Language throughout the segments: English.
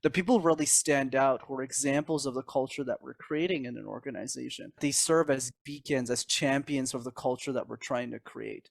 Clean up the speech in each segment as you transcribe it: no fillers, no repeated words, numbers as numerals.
The people really stand out who are examples of the culture that we're creating in an organization. They serve as beacons, as champions of the culture that we're trying to create.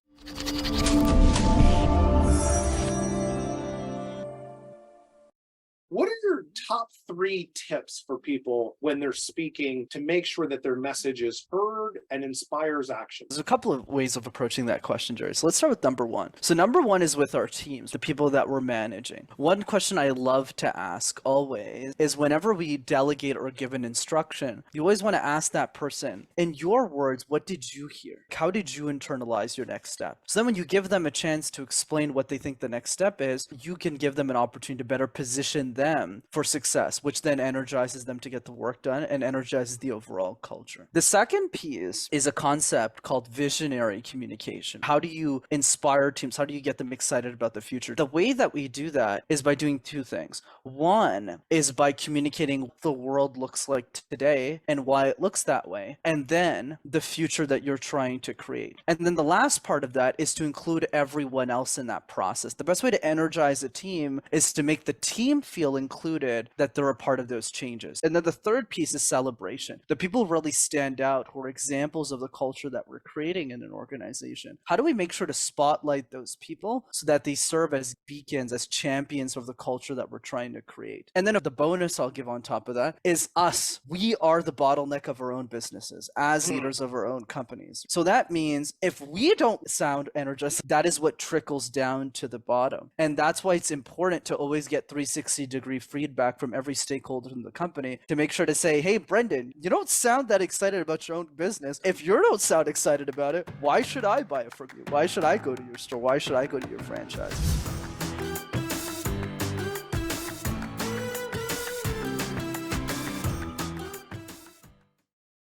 What are your top 3 tips for people when they're speaking to make sure that their message is heard and inspires action? There's a couple of ways of approaching that question, Jerry. So let's start with number one. So number one is with our teams, the people that we're managing. One question I love to ask always is whenever we delegate or give an instruction, you always want to ask that person, in your words, what did you hear? How did you internalize your next step? So then when you give them a chance to explain what they think the next step is, you can give them an opportunity to better position them for success, which then energizes them to get the work done and energizes the overall culture. The second piece is a concept called visionary communication. How do you inspire teams? How do you get them excited about the future? The way that we do that is by doing 2 things. One is by communicating what the world looks like today and why it looks that way, and then the future that you're trying to create. And then the last part of that is to include everyone else in that process. The best way to energize a team is to make the team feel included, that they're a part of those changes. And then the third piece is celebration. The people really stand out who are examples of the culture that we're creating in an organization. How do we make sure to spotlight those people so that they serve as beacons, as champions of the culture that we're trying to create? And then the bonus I'll give on top of that is us. We are the bottleneck of our own businesses as leaders of our own companies. So that means if we don't sound energized, that is what trickles down to the bottom. And that's why it's important to always get 360-degree feedback from every stakeholder in the company to make sure to say, hey, Brenden, you don't sound that excited about your own business. If you don't sound excited about it, why should I buy it from you? Why should I go to your store? Why should I go to your franchise?